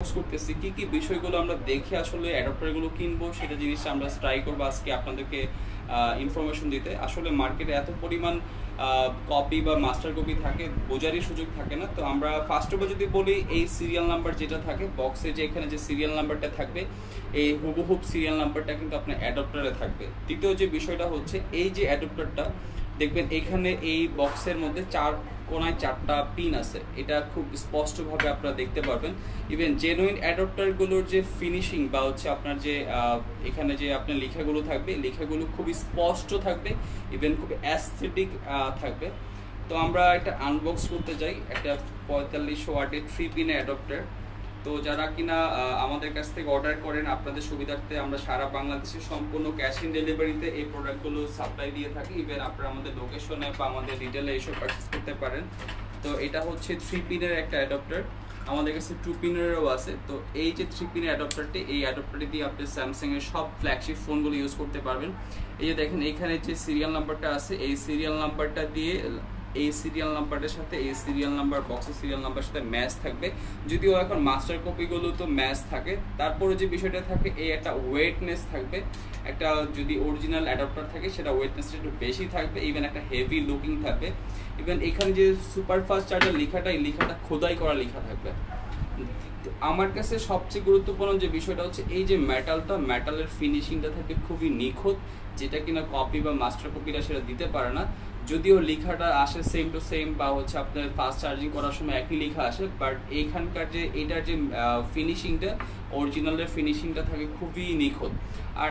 করতেছি কি কি বিষয়গুলো আমরা দেখে আসলে অ্যাডাপ্টারগুলো কিনবো সেটা জিনিসটা আমরা ট্রাই করবো আজকে আপনাদেরকে ইনফরমেশন দিতে। আসলে মার্কেটে এত পরিমাণ কপি বা মাস্টার কপি থাকে, বোঝারই সুযোগ থাকে না। তো আমরা ফার্স্ট অফ অল যদি বলি, এই সিরিয়াল নাম্বার যেটা থাকে বক্সে, যে এখানে যে সিরিয়াল নাম্বারটা থাকবে, এই হুবহুব সিরিয়াল নাম্বারটা কিন্তু আপনার অ্যাডাপ্টারে থাকবে। দ্বিতীয় যে বিষয়টা হচ্ছে, এই যে অ্যাডাপ্টারটা দেখবেন এখানে এই বক্সের মধ্যে চার কোনায় চারটা পিন আছে, এটা খুব স্পষ্টভাবে আপনারা দেখতে পারবেন। ইভেন জেনুইন অ্যাডাপ্টারগুলোর যে ফিনিশিং বা হচ্ছে আপনার যে এখানে যে আপনার লেখাগুলো থাকবে, লেখাগুলো খুব স্পষ্ট থাকবে, ইভেন খুব অ্যাস্থেটিক থাকবে। তো আমরা একটা আনবক্স করতে যাই, একটা 4500 ওয়াটের 3 পিন অ্যাডাপ্টার। তো যারা কিনা আমাদের কাছ থেকে অর্ডার করেন, আপনাদের সুবিধার্থে আমরা সারা বাংলাদেশে সম্পূর্ণ ক্যাশ ইন ডেলিভারিতে এই প্রোডাক্টগুলো সাপ্লাই দিয়ে থাকি। ইভেন আপনারা আমাদের লোকেশনে বা আমাদের রিটেলে এসব পারচেস করতে পারেন। তো এটা হচ্ছে 3 পিনের একটা অ্যাডাপ্টার, আমাদের কাছে 2 পিনেরও আছে। তো এই যে 3 পিনের অ্যাডাপ্টারটি, এই অ্যাডাপ্টারটি দিয়ে আপনি স্যামসাং এর সব ফ্ল্যাগশিপ ফোনগুলো ইউজ করতে পারবেন। এই যে দেখেন এখানে যে সিরিয়াল নাম্বারটা আছে, এই সিরিয়াল নাম্বারটা দিয়ে এই সিরিয়াল নাম্বারের সাথে এই সিরিয়াল নাম্বার, বক্সের সিরিয়াল নাম্বারের সাথে ম্যাচ থাকবে। যদিও এখন মাস্টার কপিগুলো তো ম্যাচ থাকে, তারপরে যে বিষয়টা থাকে, এই একটা ওয়েটনেস থাকবে। একটা যদি অরিজিনাল অ্যাডাপ্টার থাকে সেটা ওয়েটনেসটা একটু বেশি থাকবে, ইভেন একটা হেভি লুকিং থাকবে। ইভেন এখানে যে সুপার ফাস্ট চার্জার লেখাটা, এই লেখাটা খোদাই করা লেখা থাকবে। আমার কাছে সবচেয়ে গুরুত্বপূর্ণ যে বিষয়টা হচ্ছে, এই যে মেটালের ফিনিশিংটা থাকে খুবই নিখুঁত, যেটা কিনা কপি বা মাস্টার কপিটা সেটা দিতে পারে না। যদিও লেখাটা আসে সেম টু সেম, বা হচ্ছে আপনার ফাস্ট চার্জিং করার সময় একই লেখা আসে, বাট এইখানকার যে এটার যে ফিনিশিংটা, অরিজিনালের ফিনিশিংটা থাকে খুবই নিখুঁত। আর